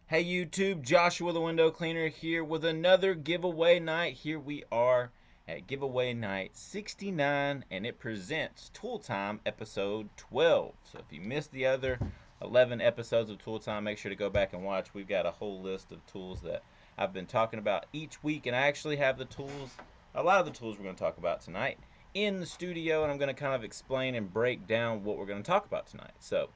Hey YouTube, Joshua the Window Cleaner here with another giveaway night. Here we are at giveaway night 69 and it presents Tool Time episode 12. So if you missed the other 11 episodes of Tool Time, make sure to go back and watch. We've got a whole list of tools that I've been talking about each week, and I actually have the tools, a lot of the tools we're going to talk about tonight in the studio, and I'm going to kind of explain and break down what we're going to talk about tonight. So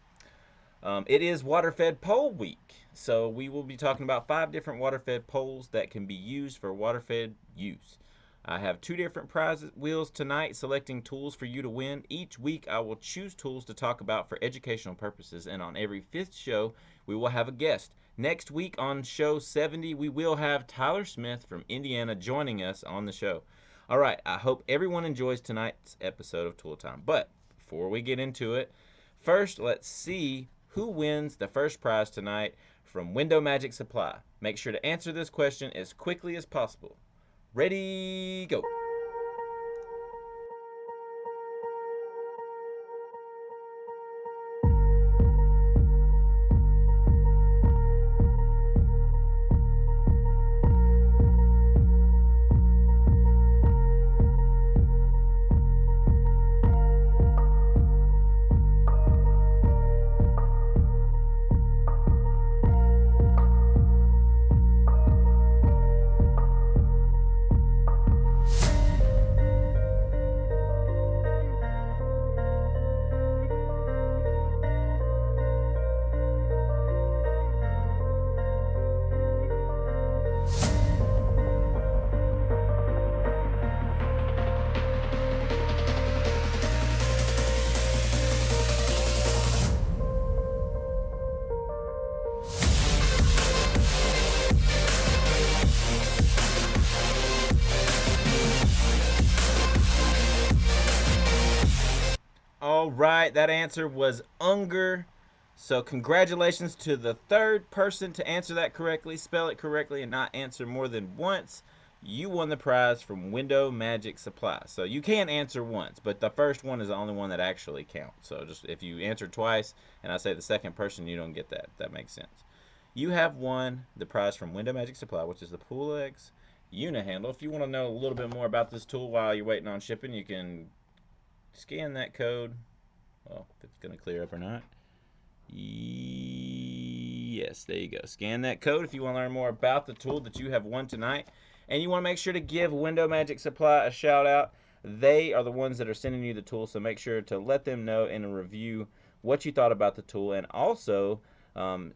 it is water-fed pole week, so we will be talking about 5 different water-fed poles that can be used for water-fed use. I have 2 different prize wheels tonight, selecting tools for you to win. Each week I will choose tools to talk about for educational purposes, and on every 5th show we will have a guest. Next week on show 70 we will have Tyler Smith from Indiana joining us on the show. Alright, I hope everyone enjoys tonight's episode of Tool Time, but before we get into it, first let's see who wins the first prize tonight from Window Magic Supply. Make sure to answer this question as quickly as possible. Ready, go. Alright, that answer was Unger. So congratulations to the 3rd person to answer that correctly, spell it correctly, and not answer more than once. You won the prize from Window Magic Supply. So you can answer once, but the first one is the only one that actually counts. So just if you answer twice and I say the 2nd person, you don't get that. That makes sense. You have won the prize from Window Magic Supply, which is the Pulex Unihandle. If you want to know a little bit more about this tool while you're waiting on shipping, you can scan that code. Well, if it's going to clear up or not. Yes, there you go. Scan that code if you want to learn more about the tool that you have won tonight. And you want to make sure to give Window Magic Supply a shout out. They are the ones that are sending you the tool, so make sure to let them know in a review what you thought about the tool. And also,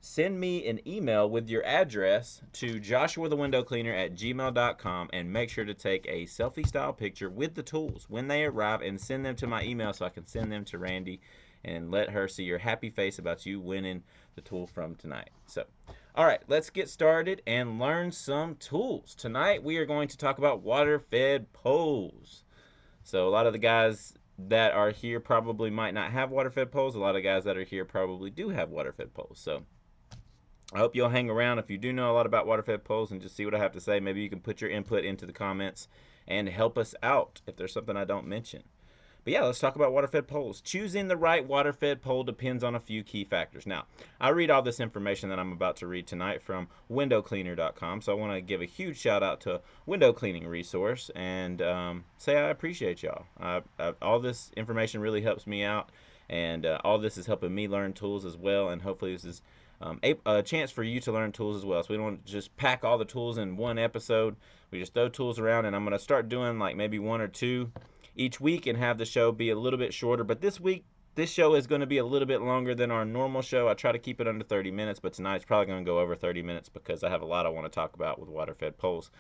send me an email with your address to joshuathewindowcleaner@gmail.com, and make sure to take a selfie style picture with the tools when they arrive and send them to my email so I can send them to Randy and let her see your happy face about you winning the tool from tonight. So, alright, let's get started and learn some tools. Tonight we are going to talk about water-fed poles. So a lot of the guys that are here probably might not have water-fed poles. A lot of guys that are here probably do have water-fed poles. So I hope you'll hang around if you do know a lot about water-fed poles and just see what I have to say. Maybe you can put your input into the comments and help us out if there's something I don't mention. But yeah, let's talk about water-fed poles. Choosing the right water-fed pole depends on a few key factors. Now, I read all this information that I'm about to read tonight from windowcleaner.com, so I want to give a huge shout out to Window Cleaning Resource and say I appreciate y'all. All this information really helps me out, And all this is helping me learn tools as well, and hopefully this is a chance for you to learn tools as well. So we don't just pack all the tools in one episode. We just throw tools around, and I'm going to start doing like maybe one or two each week and have the show be a little bit shorter. But this week, this show is going to be a little bit longer than our normal show. I try to keep it under 30 minutes, but tonight's probably going to go over 30 minutes because I have a lot I want to talk about with water-fed poles.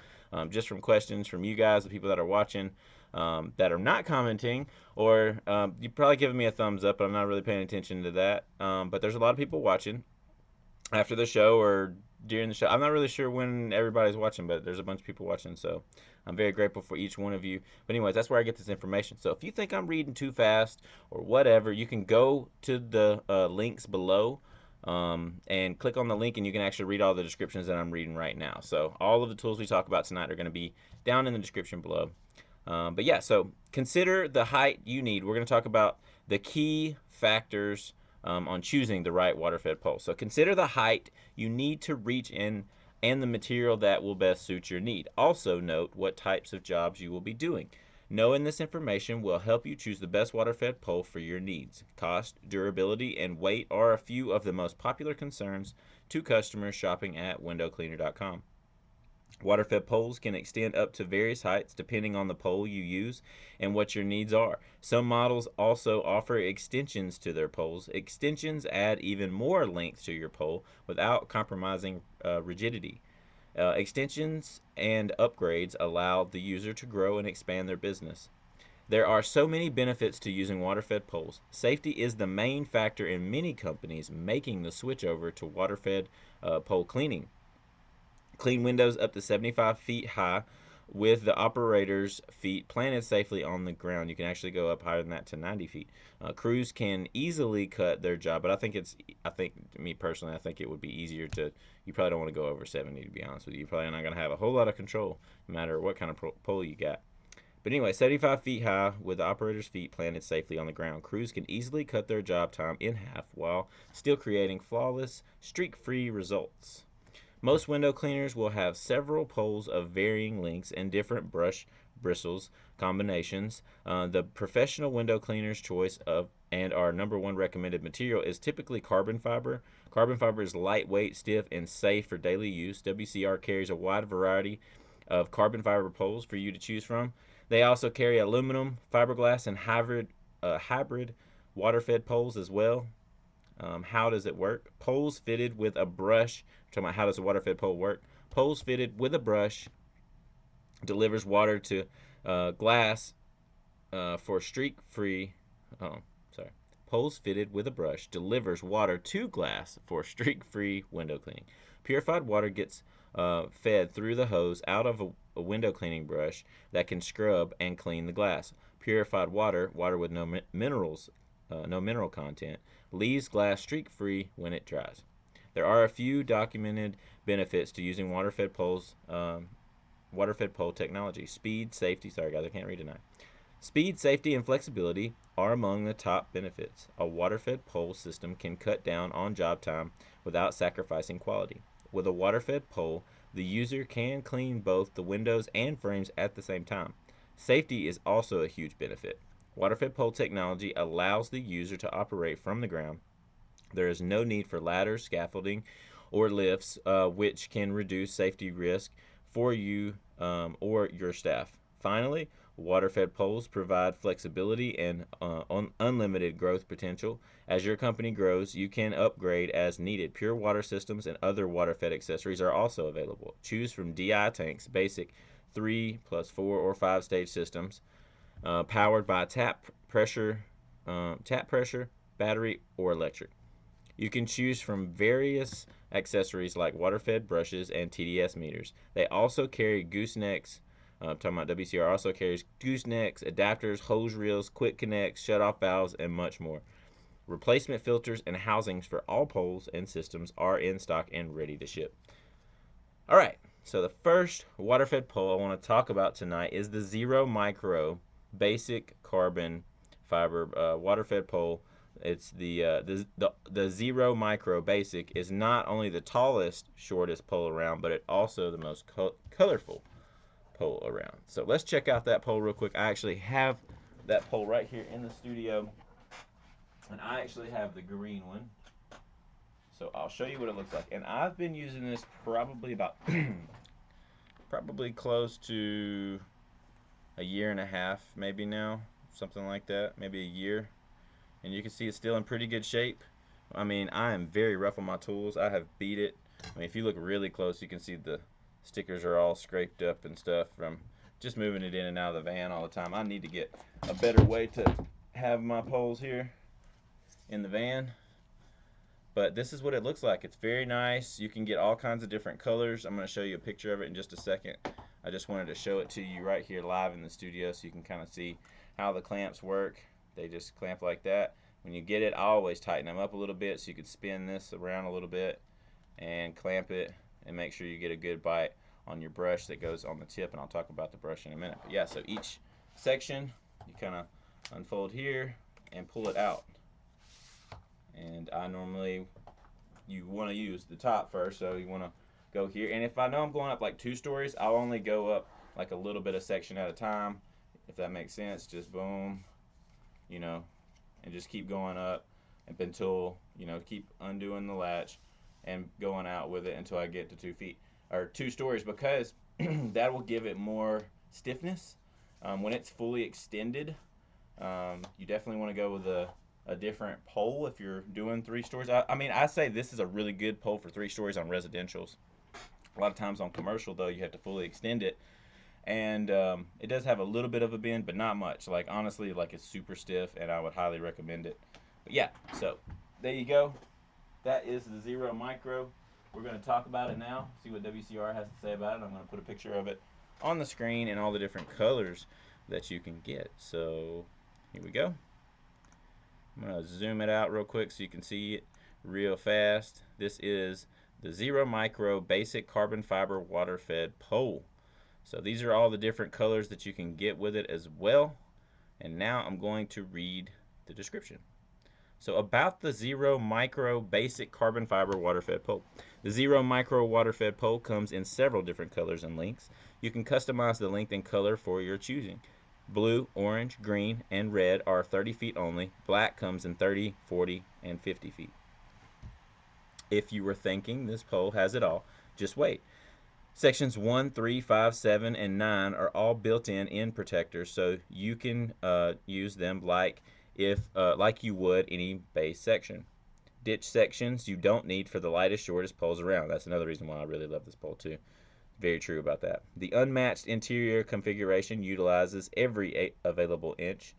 Just from questions from you guys, the people that are watching, that are not commenting, or you're probably giving me a thumbs up, but I'm not really paying attention to that. But there's a lot of people watching after the show or during the show. I'm not really sure when everybody's watching, but there's a bunch of people watching, so I'm very grateful for each one of you. But anyways, that's where I get this information. So if you think I'm reading too fast or whatever, you can go to the links below and click on the link, and you can actually read all the descriptions that I'm reading right now. So all of the tools we talk about tonight are going to be down in the description below. But yeah, so consider the height you need. We're going to talk about the key factors on choosing the right water-fed pole. So consider the height you need to reach in and the material that will best suit your need. Also note what types of jobs you will be doing. Knowing this information will help you choose the best water-fed pole for your needs. Cost, durability, and weight are a few of the most popular concerns to customers shopping at windowcleaner.com. Water-fed poles can extend up to various heights depending on the pole you use and what your needs are. Some models also offer extensions to their poles. Extensions add even more length to your pole without compromising rigidity. Extensions and upgrades allow the user to grow and expand their business. There are so many benefits to using water-fed poles. Safety is the main factor in many companies making the switch over to water-fed pole cleaning. Clean windows up to 75 feet high with the operator's feet planted safely on the ground. You can actually go up higher than that to 90 feet. Crews can easily cut their job, but I think me personally, I think it would be easier to, you probably don't want to go over 70, to be honest with you. You're probably not going to have a whole lot of control no matter what kind of pole you got. But anyway, 75 feet high with the operator's feet planted safely on the ground. Crews can easily cut their job time in half while still creating flawless, streak-free results. Most window cleaners will have several poles of varying lengths and different brush bristles combinations. The professional window cleaner's choice of and our #1 recommended material is typically carbon fiber. Carbon fiber is lightweight, stiff, and safe for daily use. WCR carries a wide variety of carbon fiber poles for you to choose from. They also carry aluminum, fiberglass, and hybrid water-fed poles as well. How does it work? Poles fitted with a brush. I'm talking about how does a water-fed pole work? Poles fitted with a brush delivers water to glass for streak-free. Oh, sorry. Poles fitted with a brush delivers water to glass for streak-free window cleaning. Purified water gets fed through the hose out of a window cleaning brush that can scrub and clean the glass. Purified water with no minerals, no mineral content, leaves glass streak-free when it dries. There are a few documented benefits to using water-fed poles, water-fed pole technology. Speed, safety, sorry guys, I can't read tonight. Speed, safety, and flexibility are among the top benefits. A water-fed pole system can cut down on job time without sacrificing quality. With a water-fed pole, the user can clean both the windows and frames at the same time. Safety is also a huge benefit. Water-fed pole technology allows the user to operate from the ground. There is no need for ladders, scaffolding, or lifts, which can reduce safety risk for you or your staff. Finally, water-fed poles provide flexibility and unlimited growth potential. As your company grows, you can upgrade as needed. Pure water systems and other water-fed accessories are also available. Choose from DI tanks, basic 3 plus 4 or 5 stage systems, powered by tap pressure, battery, or electric. You can choose from various accessories like water-fed brushes and TDS meters. They also carry goosenecks. Talking about WCR also carries goosenecks, adapters, hose reels, quick connects, shutoff valves, and much more. Replacement filters and housings for all poles and systems are in stock and ready to ship. All right, so the first water-fed pole I want to talk about tonight is the Xero Micro Basic Carbon Fiber water-fed pole. It's the Xero Micro Basic is not only the tallest, shortest pole around, but it also the most colorful pole around. So let's check out that pole real quick. I actually have that pole right here in the studio. And I actually have the green one. So I'll show you what it looks like. And I've been using this probably about probably close to a year and a half maybe now, something like that, maybe a year. And you can see it's still in pretty good shape. I mean, I am very rough on my tools. I have beat it. I mean, if you look really close, you can see the stickers are all scraped up and stuff from just moving it in and out of the van all the time. I need to get a better way to have my poles here in the van. But this is what it looks like. It's very nice. You can get all kinds of different colors. I'm going to show you a picture of it in just a second. I just wanted to show it to you right here live in the studio so you can kind of see how the clamps work. They just clamp like that. When you get it, I always tighten them up a little bit so you could spin this around a little bit and clamp it and make sure you get a good bite on your brush that goes on the tip, and I'll talk about the brush in a minute. But yeah, so each section you kind of unfold here and pull it out. And I normally, you want to use the top first, so you want to go here. And if I know I'm going up like 2 stories, I'll only go up like a little bit of section at a time, if that makes sense. Just boom, you know, and just keep going up until, you know, keep undoing the latch and going out with it until I get to 2 feet or 2 stories, because that will give it more stiffness. When it's fully extended, you definitely want to go with a different pole if you're doing 3 stories. I mean, I say this is a really good pole for 3 stories on residentials. A lot of times on commercial, though, you have to fully extend it, and it does have a little bit of a bend, but not much. Like, honestly, like, it's super stiff, and I would highly recommend it. But yeah, so there you go. That is the Xero Micro. We're going to talk about it now, see what WCR has to say about it. I'm going to put a picture of it on the screen and all the different colors that you can get. So here we go. I'm going to zoom it out real quick so you can see it real fast. This is the Xero Micro Basic Carbon Fiber Water Fed Pole. So these are all the different colors that you can get with it as well. And now I'm going to read the description. So about the Xero Micro Basic Carbon Fiber Water Fed Pole. The Xero Micro Water Fed Pole comes in several different colors and lengths. You can customize the length and color for your choosing. Blue, orange, green, and red are 30 feet only. Black comes in 30, 40, and 50 feet. If you were thinking this pole has it all, just wait. Sections 1, 3, 5, 7, and 9 are all built-in end protectors, so you can use them like you would any base section. Ditch sections you don't need for the lightest, shortest poles around. That's another reason why I really love this pole too. Very true about that. The unmatched interior configuration utilizes every available inch.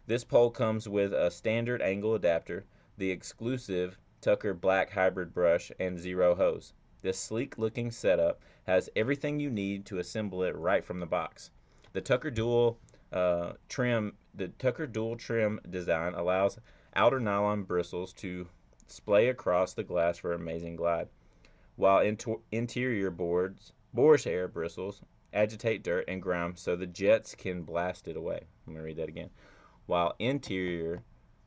This pole comes with a standard angle adapter, the exclusive Tucker Black Hybrid brush, and Xero hose. This sleek-looking setup has everything you need to assemble it right from the box. The Tucker Dual trim design allows outer nylon bristles to splay across the glass for amazing glide, while interior boar's hair bristles agitate dirt and grime so the jets can blast it away. I'm going to read that again. While interior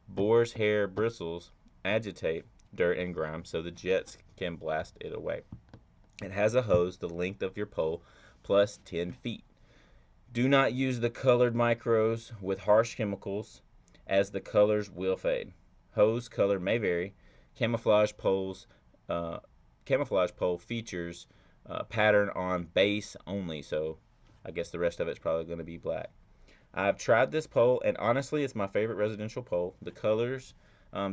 boar's hair bristles agitate dirt and grime so the jets can blast it away. It has a hose the length of your pole plus 10 feet. Do not use the colored micros with harsh chemicals, as the colors will fade. Hose color may vary. Camouflage pole features pattern on base only, so I guess the rest of it's probably going to be black. I've tried this pole, and honestly, it's my favorite residential pole. The colors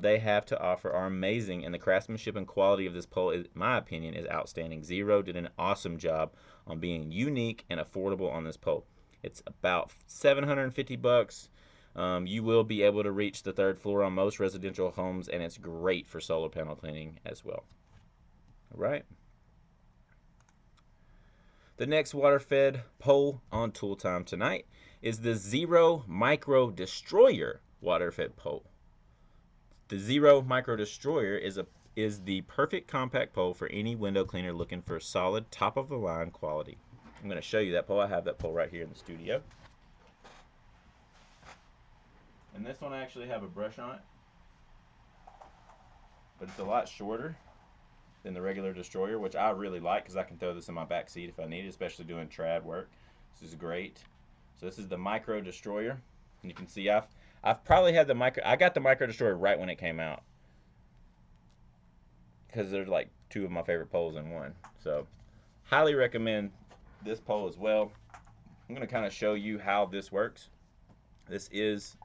they have to offer are amazing, and the craftsmanship and quality of this pole, in my opinion, is outstanding. Xero did an awesome job on being unique and affordable on this pole. It's about $750. You will be able to reach the 3rd floor on most residential homes, and it's great for solar panel cleaning as well. All right. The next water-fed pole on Tool Time tonight is the Xero Micro Destroyer water-fed pole. The Xero Micro Destroyer is the perfect compact pole for any window cleaner looking for solid, top-of-the-line quality. I'm going to show you that pole. I have that pole right here in the studio. And this one I actually have a brush on it, but it's a lot shorter than the regular Destroyer, which I really like because I can throw this in my back seat if I need it, especially doing trad work. This is great. So this is the Micro Destroyer, and you can see I've I've probably had the micro. I got the Micro Destroyer right when it came out because there's like two of my favorite poles in one. So highly recommend this pole as well. I'm gonna kind of show you how this works. This is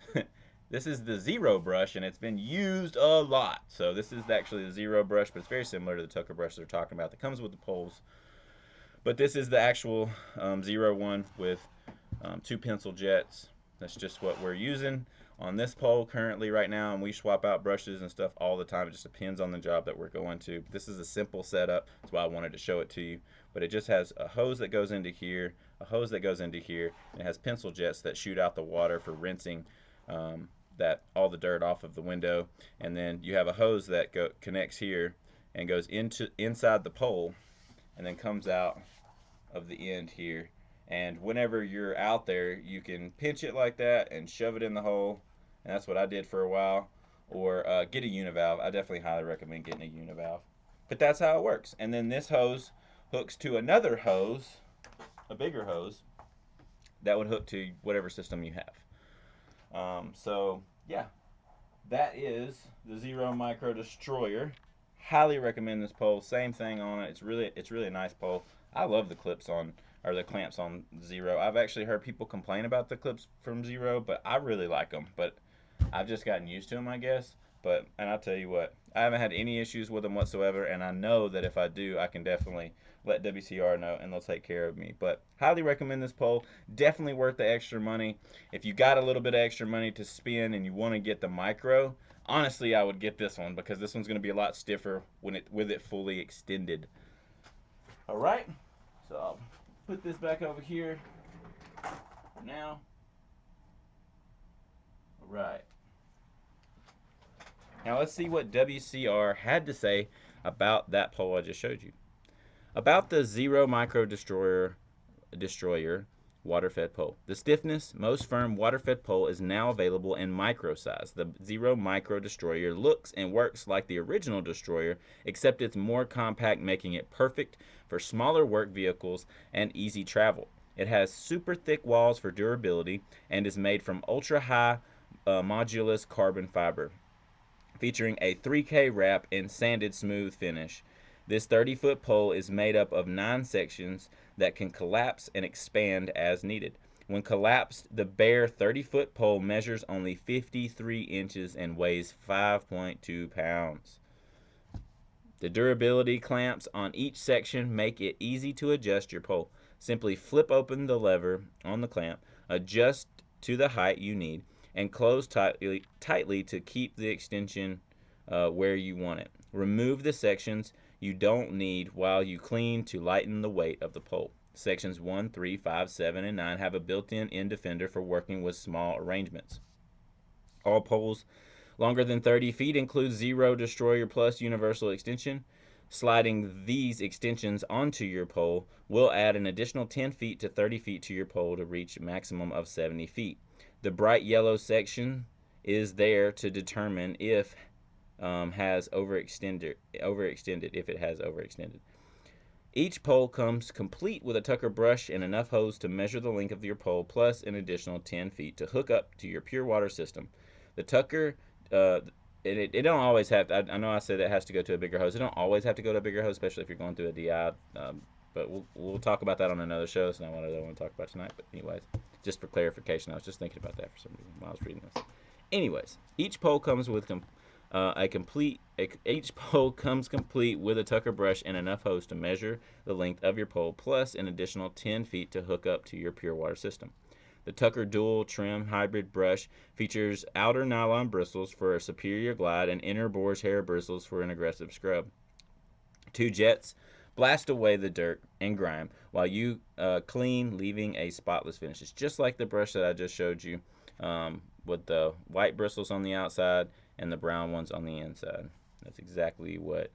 this is the Xero brush, and it's been used a lot. So this is actually the Xero brush, but it's very similar to the Tucker brush they're talking about that comes with the poles. But this is the actual Xero one with two pencil jets. That's just what we're using on this pole currently right now, and we swap out brushes and stuff all the time. It just depends on the job that we're going to. This is a simple setup. That's why I wanted to show it to you. But it just has a hose that goes into here, a hose that goes into here, and it has pencil jets that shoot out the water for rinsing that all the dirt off of the window. And then you have a hose that connects here and goes inside the pole and then comes out of the end here. And whenever you're out there, you can pinch it like that and shove it in the hole. And that's what I did for a while. Or get a univalve. I definitely highly recommend getting a univalve. But that's how it works. And then this hose hooks to another hose, a bigger hose, that would hook to whatever system you have. So yeah, that is the Xero Micro Destroyer. Highly recommend this pole. Same thing on it. It's really a nice pole. I love the clips on, or the clamps on Xero. I've actually heard people complain about the clips from Xero, but I really like them. But I've just gotten used to them, I guess. And I'll tell you what, I haven't had any issues with them whatsoever, and I know that if I do, I can definitely let WCR know, and they'll take care of me. But highly recommend this pole. Definitely worth the extra money. If you got a little bit of extra money to spend and you want to get the micro, honestly, I would get this one because this one's going to be a lot stiffer with it fully extended. All right, so I'll put this back over here for now. All right. Now let's see what WCR had to say about that pole I just showed you. About the Xero Micro Destroyer water-fed pole. The stiffness, most firm water-fed pole is now available in micro size. The Xero Micro Destroyer looks and works like the original Destroyer, except it's more compact, making it perfect for smaller work vehicles and easy travel. It has super thick walls for durability and is made from ultra-high modulus carbon fiber, featuring a 3K wrap and sanded smooth finish. This 30-foot pole is made up of 9 sections that can collapse and expand as needed. When collapsed, the bare 30-foot pole measures only 53 inches and weighs 5.2 pounds. The durability clamps on each section make it easy to adjust your pole. Simply flip open the lever on the clamp, adjust to the height you need, and close tightly to keep the extension where you want it. Remove the sections you don't need while you clean to lighten the weight of the pole. Sections 1, 3, 5, 7, and 9 have a built-in end defender for working with small arrangements. All poles longer than 30 feet include Xero Destroyer Plus Universal Extension. Sliding these extensions onto your pole will add an additional 10 feet to 30 feet to your pole to reach a maximum of 70 feet. The bright yellow section is there to determine if has overextended. Each pole comes complete with a Tucker brush and enough hose to measure the length of your pole, plus an additional 10 feet to hook up to your pure water system. The Tucker, it don't always have to, I know I said it has to go to a bigger hose. It don't always have to go to a bigger hose, especially if you're going through a DI. But we'll talk about that on another show. It's not what I want to talk about tonight. But anyways, just for clarification, I was just thinking about that for some reason while I was reading this. Anyways, each pole comes with each pole comes complete with a Tucker brush and enough hose to measure the length of your pole, plus an additional 10 feet to hook up to your pure water system. The Tucker Dual Trim Hybrid Brush features outer nylon bristles for a superior glide and inner boar's hair bristles for an aggressive scrub. 2 jets blast away the dirt and grime while you clean, leaving a spotless finish. It's just like the brush that I just showed you with the white bristles on the outside and the brown ones on the inside. That's exactly what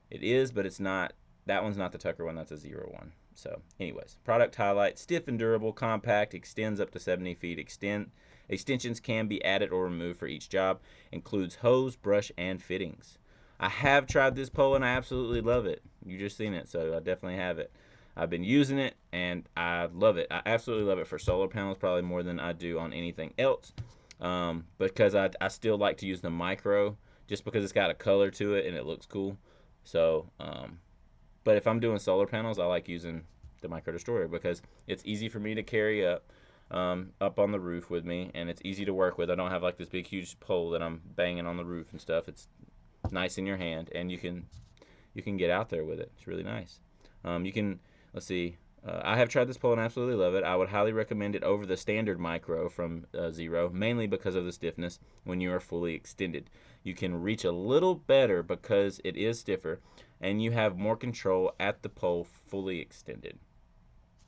it is, but it's not. That one's not the Tucker one. That's a Xero one. So anyways, product highlight: stiff and durable, compact, extends up to 70 feet. Extensions can be added or removed for each job. Includes hose, brush, and fittings. I have tried this pole and I absolutely love it. You just seen it, so I definitely have it. I've been using it and I love it. I absolutely love it for solar panels, probably more than I do on anything else. because I still like to use the micro just because it's got a color to it and it looks cool. So, but if I'm doing solar panels, I like using the micro destroyer because it's easy for me to carry up on the roof with me, and it's easy to work with. I don't have like this big huge pole that I'm banging on the roof and stuff. It's nice in your hand, and you can get out there with it. It's really nice. You can, let's see. I have tried this pole and absolutely love it. I would highly recommend it over the standard micro from Xero, mainly because of the stiffness when you are fully extended. You can reach a little better because it is stiffer, and you have more control at the pole fully extended.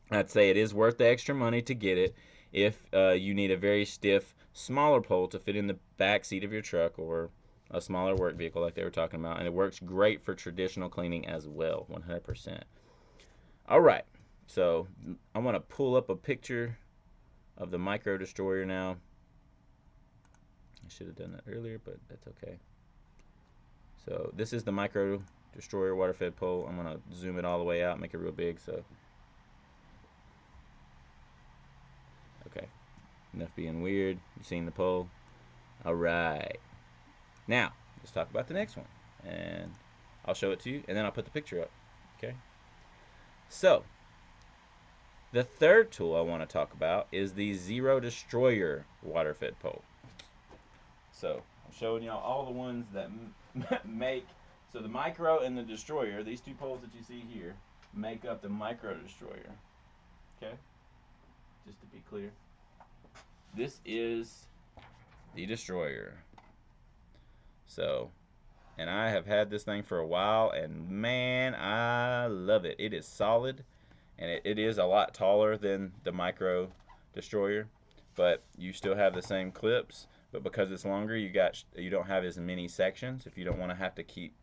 I'd say it is worth the extra money to get it if you need a very stiff, smaller pole to fit in the back seat of your truck or a smaller work vehicle like they were talking about. And it works great for traditional cleaning as well, 100%. All right, so I want to pull up a picture of the micro destroyer now. I should have done that earlier, but that's okay. So this is the micro destroyer water fed pole. I'm going to zoom it all the way out, make it real big. So, okay, enough being weird. You've seen the pole. All right. Now, let's talk about the next one. And I'll show it to you, and then I'll put the picture up. Okay? So, the third tool I want to talk about is the Xero Destroyer water-fed pole. So, I'm showing y'all all the ones that make... So, the micro and the destroyer, these two poles that you see here, make up the micro destroyer. Okay? Just to be clear. This is the destroyer. So, and I have had this thing for a while, and man, I love it. It is solid, and it is a lot taller than the micro destroyer, but you still have the same clips. But because it's longer, you don't have as many sections. If you don't want to have to keep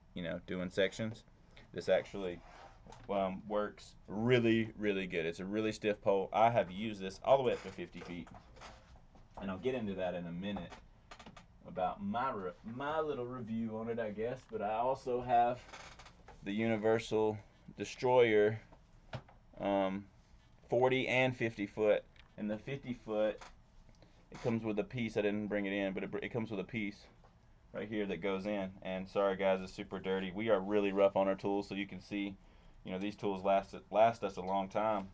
doing sections, this actually works really, really good. It's a really stiff pole. I have used this all the way up to 50 feet, and I'll get into that in a minute about my little review on it, I guess. But I also have the Universal Destroyer 40 and 50 foot, and the 50 foot, it comes with a piece. I didn't bring it in, but it comes with a piece right here that goes in. And sorry guys, it's super dirty. We are really rough on our tools, so you can see these tools last us a long time,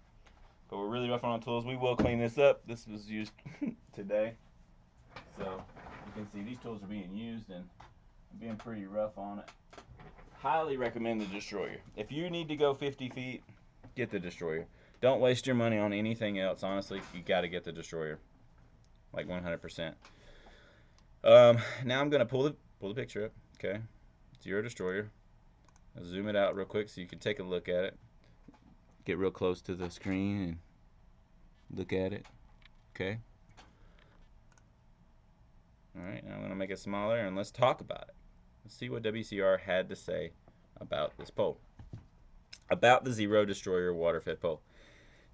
but we're really rough on our tools. We will clean this up. This was used today, so you can see these tools are being used and being pretty rough on it. Highly recommend the destroyer. If you need to go 50 feet, get the destroyer. Don't waste your money on anything else. Honestly, you got to get the destroyer, like 100%. Now I'm gonna pull the picture up. Okay, Xero destroyer. I'll zoom it out real quick so you can take a look at it. Get real close to the screen and look at it. Okay. Alright, now I'm going to make it smaller, and let's talk about it. Let's see what WCR had to say about this pole. About the Xero Destroyer water-fed pole.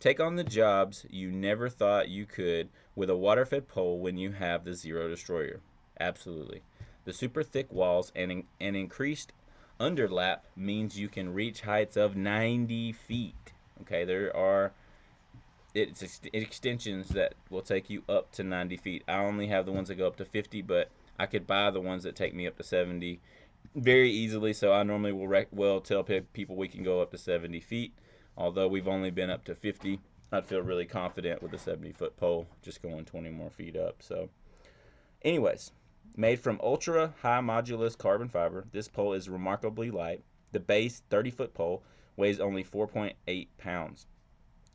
Take on the jobs you never thought you could with a water-fed pole when you have the Xero Destroyer. Absolutely. The super thick walls and increased underlap means you can reach heights of 90 feet. Okay, there are extensions that will take you up to 90 feet. I only have the ones that go up to 50, but I could buy the ones that take me up to 70 very easily. So I normally will tell people we can go up to 70 feet. Although we've only been up to 50, I'd feel really confident with a 70-foot pole, just going 20 more feet up. So anyways, made from ultra high modulus carbon fiber, this pole is remarkably light. The base 30-foot pole weighs only 4.8 pounds.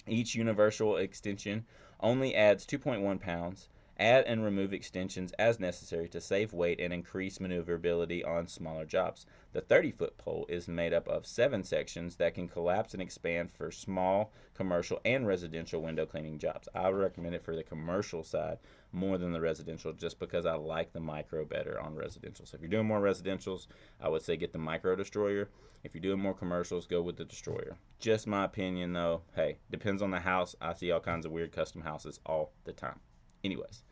Each universal extension only adds 2.1 pounds. Add and remove extensions as necessary to save weight and increase maneuverability on smaller jobs. The 30-foot pole is made up of 7 sections that can collapse and expand for small commercial and residential window cleaning jobs. I would recommend it for the commercial side more than the residential, just because I like the micro better on residential. So if you're doing more residentials, I would say get the micro destroyer. If you're doing more commercials, go with the destroyer. Just my opinion though. Hey, depends on the house. I see all kinds of weird custom houses all the time. Anyways,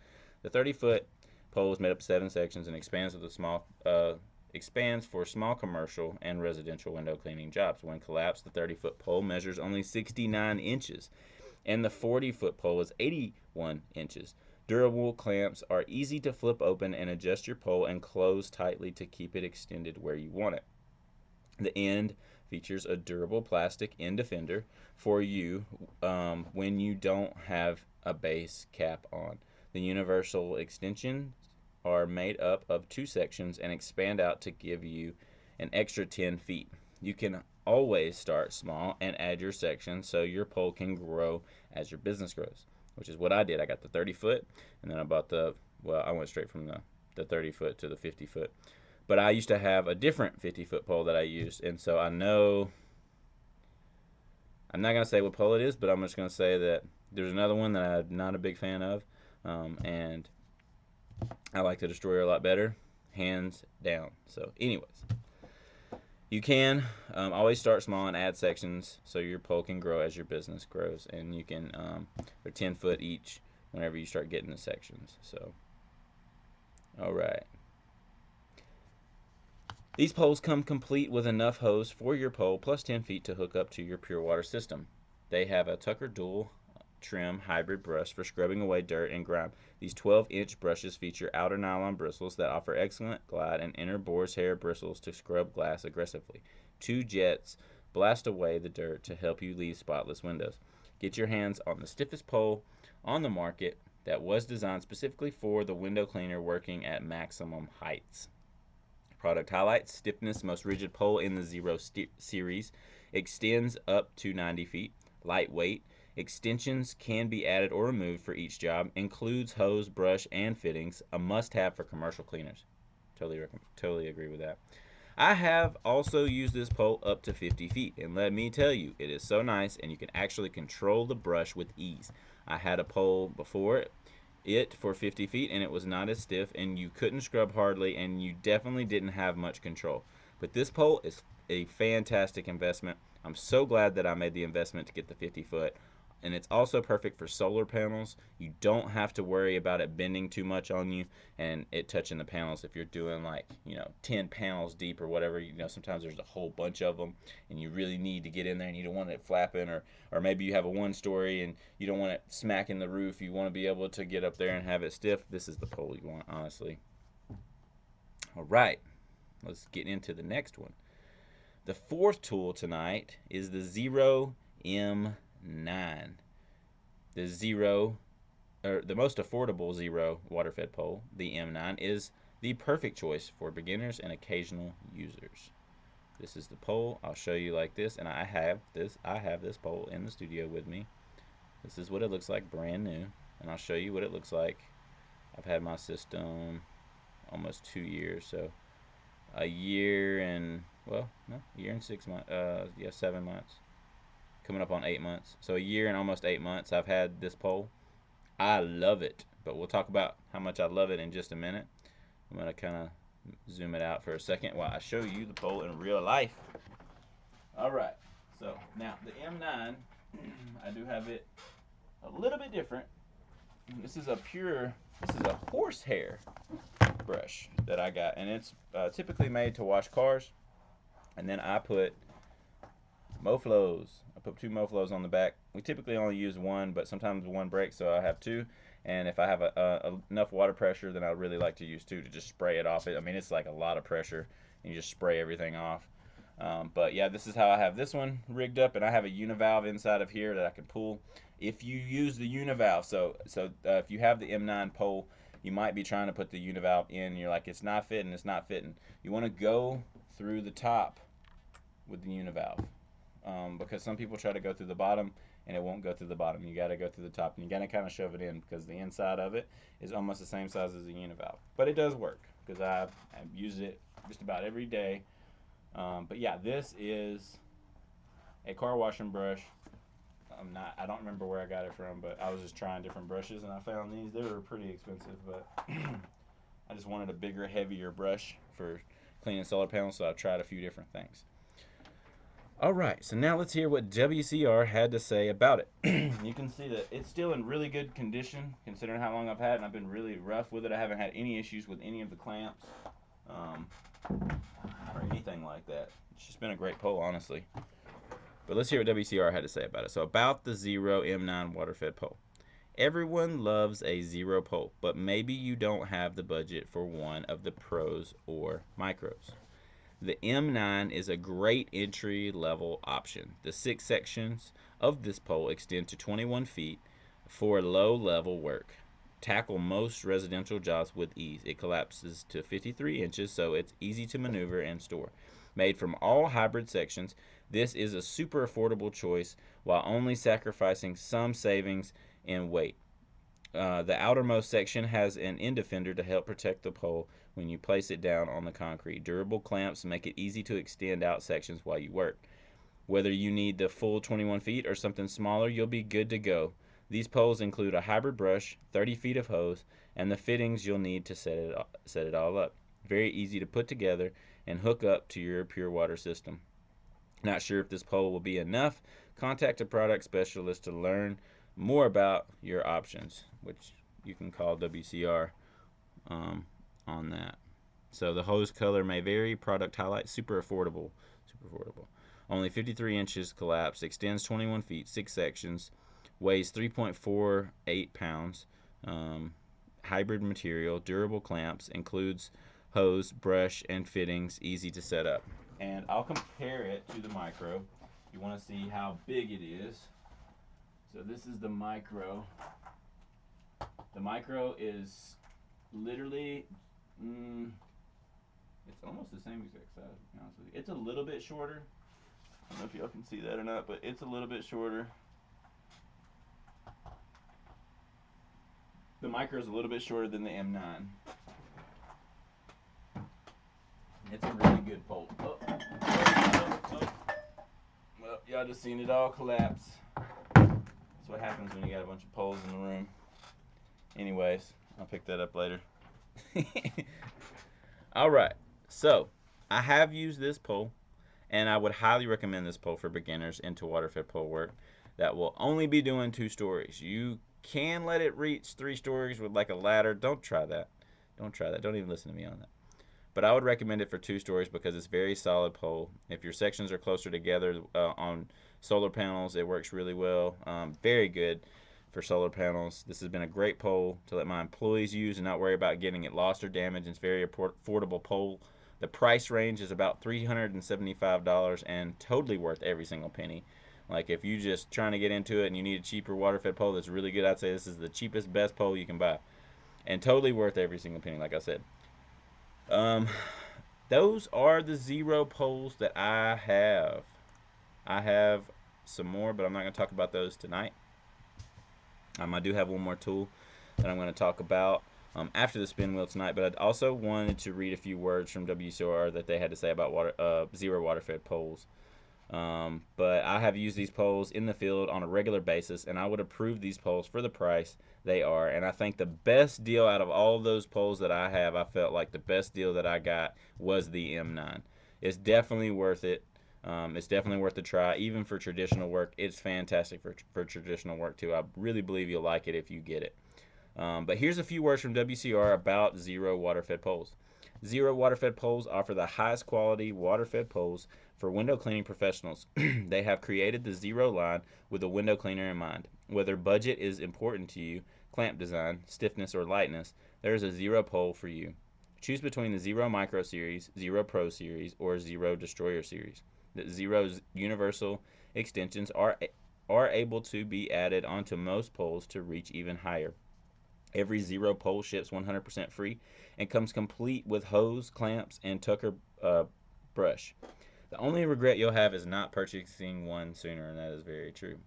the 30-foot pole is made up of 7 sections and expands for small commercial and residential window cleaning jobs. When collapsed, the 30-foot pole measures only 69 inches, and the 40-foot pole is 81 inches. Durable clamps are easy to flip open and adjust your pole and close tightly to keep it extended where you want it. The end features a durable plastic end defender for you when you don't have a base cap on. The universal extensions are made up of 2 sections and expand out to give you an extra 10 feet. You can always start small and add your section so your pole can grow as your business grows, which is what I did. I got the 30-foot, and then I bought I went straight from the 30-foot to the 50-foot. But I used to have a different 50-foot pole that I used, and so I know, I'm not going to say what pole it is, but I'm just going to say that there's another one that I'm not a big fan of, and I like the Destroyer a lot better, hands down. So anyways, you can always start small and add sections so your pole can grow as your business grows, and you can, they're 10 foot each whenever you start getting the sections. So, all right. These poles come complete with enough hose for your pole plus 10 feet to hook up to your pure water system. They have a Tucker dual trim hybrid brush for scrubbing away dirt and grime. These 12-inch brushes feature outer nylon bristles that offer excellent glide and inner boar's hair bristles to scrub glass aggressively. 2 jets blast away the dirt to help you leave spotless windows. Get your hands on the stiffest pole on the market that was designed specifically for the window cleaner working at maximum heights. Product highlights: stiffness, most rigid pole in the Xero series, extends up to 90 feet. Lightweight, extensions can be added or removed for each job. Includes hose, brush, and fittings. A must-have for commercial cleaners. Totally agree with that. I have also used this pole up to 50 feet, and let me tell you, it is so nice, and you can actually control the brush with ease. I had a pole before it for 50 feet, and it was not as stiff, and you couldn't scrub hardly, and you definitely didn't have much control. But this pole is a fantastic investment. I'm so glad that I made the investment to get the 50-foot. And it's also perfect for solar panels. You don't have to worry about it bending too much on you and it touching the panels if you're doing, like, 10 panels deep or whatever. Sometimes there's a whole bunch of them and you really need to get in there and you don't want it flapping, or maybe you have a 1-story and you don't want it smacking the roof. You want to be able to get up there and have it stiff. This is the pole you want, honestly. All right, let's get into the next one. The 4th tool tonight is the Xero M9. The most affordable Xero water-fed pole, the M9, is the perfect choice for beginners and occasional users. This is the pole. I'll show you like this, and I have this pole in the studio with me. This is what it looks like brand new, and I'll show you what it looks like. I've had my system almost 2 years, so a year and 6 months. 7 months. Coming up on 8 months. So a year and almost 8 months I've had this pole. I love it, but we'll talk about how much I love it in just a minute. I'm going to kind of zoom it out for a second while I show you the pole in real life. Alright, so now the M9, I do have it a little bit different. This is a horsehair brush that I got, and it's typically made to wash cars. And then I put Moflos. I put 2 Moflos on the back. We typically only use 1, but sometimes 1 breaks, so I have 2. And if I have enough water pressure, then I really like to use 2 to just spray it off. I mean, it's like a lot of pressure, and you just spray everything off. But yeah, this is how I have this one rigged up, and I have a univalve inside of here that I can pull. If you use the univalve, so if you have the M9 pole, you might be trying to put the univalve in, and you're like, it's not fitting. You want to go through the top with the univalve, because some people try to go through the bottom and it won't go through the bottom. You got to go through the top, and you got to kind of shove it in because the inside of it is almost the same size as the univalve. But it does work because I've used it just about every day. But yeah, this is a car washing brush. I don't remember where I got it from, but I was just trying different brushes and I found these. They were pretty expensive, but I just wanted a bigger, heavier brush for cleaning solar panels, so I tried a few different things. Alright, so now let's hear what WCR had to say about it. You can see that it's still in really good condition considering how long I've had it, and I've been really rough with it. I haven't had any issues with any of the clamps or anything like that. It's just been a great pole, honestly. But let's hear what WCR had to say about it. So about the Xero M9 water-fed pole. Everyone loves a Xero pole, but maybe you don't have the budget for one of the pros or micros. The M9 is a great entry level option. The 6 sections of this pole extend to 21 feet for low level work. Tackle most residential jobs with ease. It collapses to 53 inches, so it's easy to maneuver and store. Made from all hybrid sections, this is a super affordable choice while only sacrificing some savings in weight. The outermost section has an end defender to help protect the pole when you place it down on the concrete. Durable clamps make it easy to extend out sections while you work. Whether you need the full 21 feet or something smaller, you'll be good to go. These poles include a hybrid brush, 30 feet of hose, and the fittings you'll need to set it all up. Very easy to put together and hook up to your pure water system. Not sure if this pole will be enough? Contact a product specialist to learn more about your options, which you can call WCR on that. So the hose color may vary. Product highlight, super affordable. Super affordable. Only 53 inches collapse, extends 21 feet, 6 sections, weighs 3.48 pounds, hybrid material, durable clamps, includes hose, brush, and fittings, easy to set up. And I'll compare it to the micro. You want to see how big it is. So this is the micro. The micro is literally, it's almost the same exact size, to be honest with you. It's a little bit shorter. I don't know if y'all can see that or not, but it's a little bit shorter. The micro is a little bit shorter than the M9. It's a really good pole. Oh. Well, y'all just seen it all collapse. That's what happens when you got a bunch of poles in the room. Anyways, I'll pick that up later. Alright, so I have used this pole, and I would highly recommend this pole for beginners into water-fed pole work that will only be doing 2 stories. You can let it reach 3 stories with like a ladder. Don't try that. Don't try that. Don't even listen to me on that. But I would recommend it for 2 stories because it's very solid pole. If your sections are closer together on solar panels, it works really well. Very good for solar panels. This has been a great pole to let my employees use and not worry about getting it lost or damaged. It's a very affordable pole. The price range is about $375 and totally worth every single penny. Like if you're just trying to get into it and you need a cheaper water-fed pole that's really good, I'd say this is the cheapest, best pole you can buy. And totally worth every single penny, like I said. Those are the Xero poles that I have. I have some more, but I'm not going to talk about those tonight. I do have one more tool that I'm going to talk about after the spin wheel tonight, but I also wanted to read a few words from WCR that they had to say about Xero water-fed poles. But I have used these poles in the field on a regular basis, and I would approve these poles for the price they are. And I think the best deal out of all those poles that I have, I felt like the best deal that I got was the M9. It's definitely worth it. It's definitely worth a try, even for traditional work. It's fantastic for traditional work too. I really believe you'll like it if you get it. But here's a few words from WCR about Xero water-fed poles. Xero water-fed poles offer the highest quality water-fed poles for window cleaning professionals. They have created the Xero line with a window cleaner in mind. Whether budget is important to you, clamp design, stiffness, or lightness, there is a Xero pole for you. Choose between the Xero Micro Series, Xero Pro Series, or Xero Destroyer Series. The Xero's universal extensions are able to be added onto most poles to reach even higher. Every Xero pole ships 100% free and comes complete with hose, clamps, and Tucker brush. The only regret you'll have is not purchasing one sooner, and that is very true.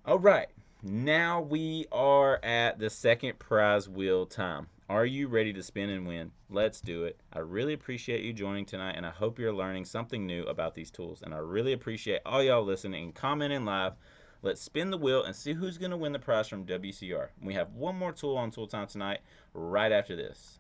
Alright, now we are at the second prize wheel time. Are you ready to spin and win? Let's do it. I really appreciate you joining tonight, and I hope you're learning something new about these tools. And I really appreciate all y'all listening and commenting live. Let's spin the wheel and see who's going to win the prize from WCR. We have one more tool on Tool Time tonight right after this.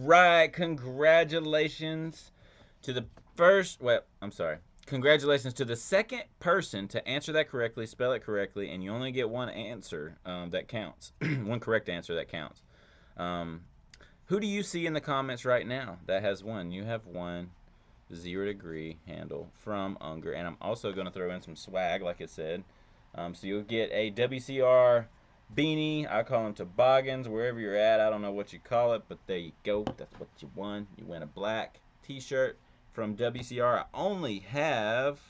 right, congratulations to the first, well, I'm sorry. Congratulations to the second person to answer that correctly, spell it correctly, and you only get one answer that counts. One correct answer that counts. Um, who do you see in the comments right now that has won? You have won 0 degree handle from Unger, and I'm also going to throw in some swag, like I said. So you'll get a WCR beanie. I call them toboggans, wherever you're at. I don't know what you call it, but there you go. That's what you won. You win a black t-shirt from WCR. I only have,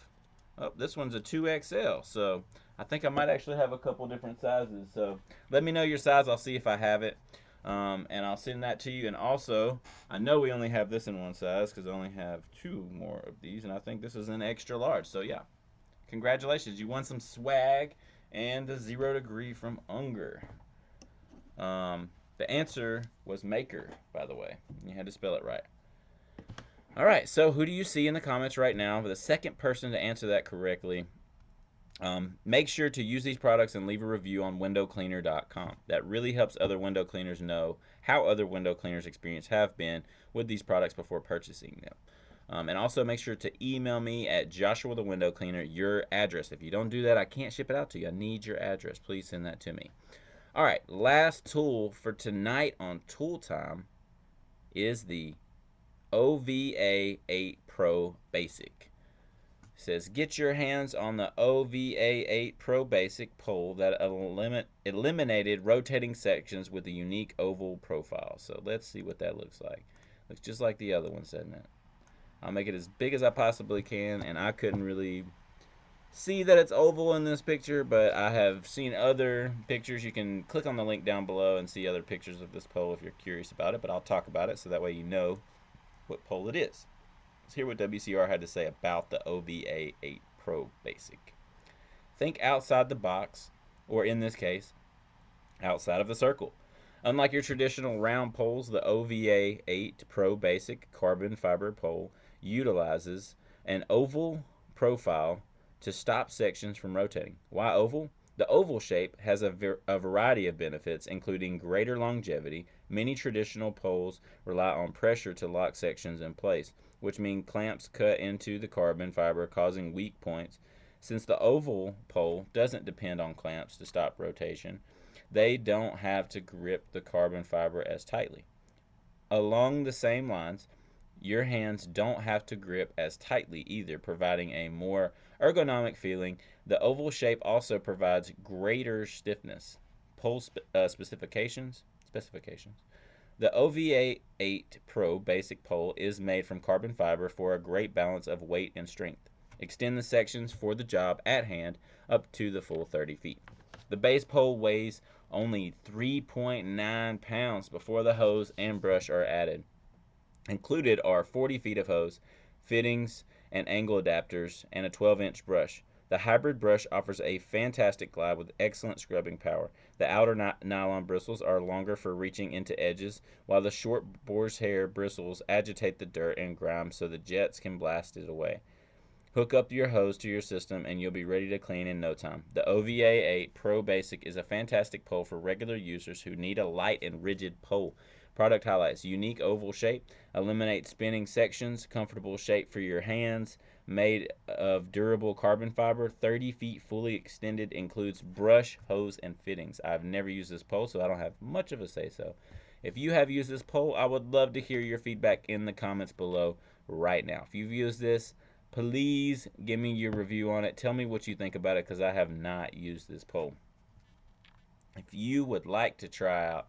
oh, this one's a 2XL, so I think I might actually have a couple different sizes. So let me know your size. I'll see if I have it, and I'll send that to you. And also, I know we only have this in one size because I only have 2 more of these, and I think this is an extra large. So yeah, congratulations. You won some swag and the 0 degree from Unger. The answer was maker, by the way. You had to spell it right. All right, so who do you see in the comments right now? For the second person to answer that correctly, make sure to use these products and leave a review on windowcleaner.com. That really helps other window cleaners know how other window cleaners' experience have been with these products before purchasing them. And also make sure to email me at Joshua the Window Cleaner your address. If you don't do that, I can't ship it out to you. I need your address. Please send that to me. All right, last tool for tonight on Tool Time is the OVA8 Pro Basic. It says get your hands on the OVA8 Pro Basic pole that eliminated rotating sections with a unique oval profile. So let's see what that looks like. Looks just like the other one, doesn't it? I'll make it as big as I possibly can, and I couldn't really see that it's oval in this picture, but I have seen other pictures. You can click on the link down below and see other pictures of this pole if you're curious about it, but I'll talk about it so that way you know what pole it is. Let's hear what WCR had to say about the OVA8 Pro Basic. Think outside the box, or in this case, outside of the circle. Unlike your traditional round poles, the OVA8 Pro Basic carbon fiber pole utilizes an oval profile to stop sections from rotating. Why oval? The oval shape has a variety of benefits, including greater longevity. Many traditional poles rely on pressure to lock sections in place, which means clamps cut into the carbon fiber, causing weak points. Since the oval pole doesn't depend on clamps to stop rotation, they don't have to grip the carbon fiber as tightly. Along the same lines, your hands don't have to grip as tightly either, providing a more ergonomic feeling. The oval shape also provides greater stiffness. Pole specifications. The OVA8 Pro Basic Pole is made from carbon fiber for a great balance of weight and strength. Extend the sections for the job at hand up to the full 30 feet. The base pole weighs only 3.9 pounds before the hose and brush are added. Included are 40 feet of hose, fittings, and angle adapters, and a 12-inch brush. The hybrid brush offers a fantastic glide with excellent scrubbing power. The outer nylon bristles are longer for reaching into edges, while the short boar's hair bristles agitate the dirt and grime so the jets can blast it away. Hook up your hose to your system and you'll be ready to clean in no time. The OVA8 Pro Basic is a fantastic pole for regular users who need a light and rigid pole. Product highlights: unique oval shape, eliminate spinning sections, comfortable shape for your hands, made of durable carbon fiber, 30 feet fully extended, includes brush, hose, and fittings. I've never used this pole, so I don't have much of a say-so. If you have used this pole, I would love to hear your feedback in the comments below right now. If you've used this, please give me your review on it. Tell me what you think about it because I have not used this pole. If you would like to try out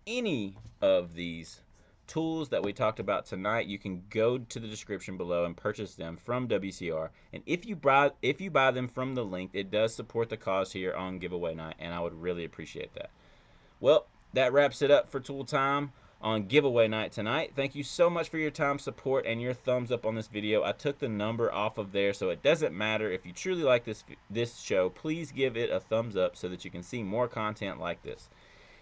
any of these tools that we talked about tonight, you can go to the description below and purchase them from WCR. And if you buy them from the link, it does support the cause here on giveaway night, and I would really appreciate that. Well, that wraps it up for Tool Time on giveaway night tonight. Thank you so much for your time, support, and your thumbs up on this video. I took the number off of there, so it doesn't matter. If you truly like this show, please give it a thumbs up so that you can see more content like this.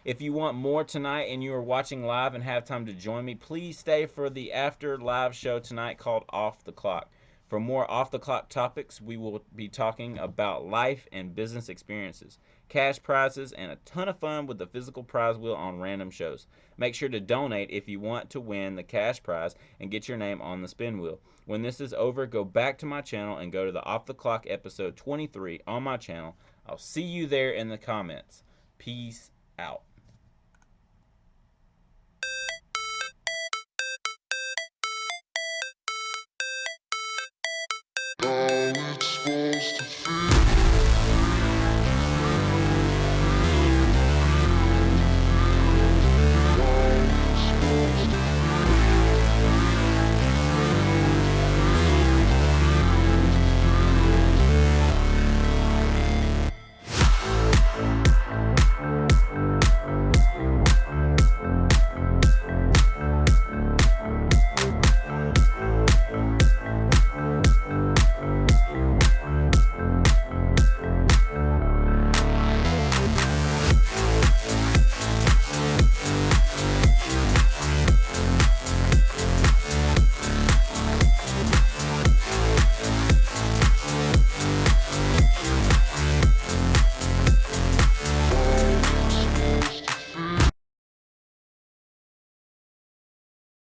If you want more tonight and you are watching live and have time to join me, please stay for the after live show tonight called Off the Clock. For more off the clock topics, we will be talking about life and business experiences, cash prizes, and a ton of fun with the physical prize wheel on random shows. Make sure to donate if you want to win the cash prize and get your name on the spin wheel. When this is over, go back to my channel and go to the Off the Clock episode 23 on my channel. I'll see you there in the comments. Peace out.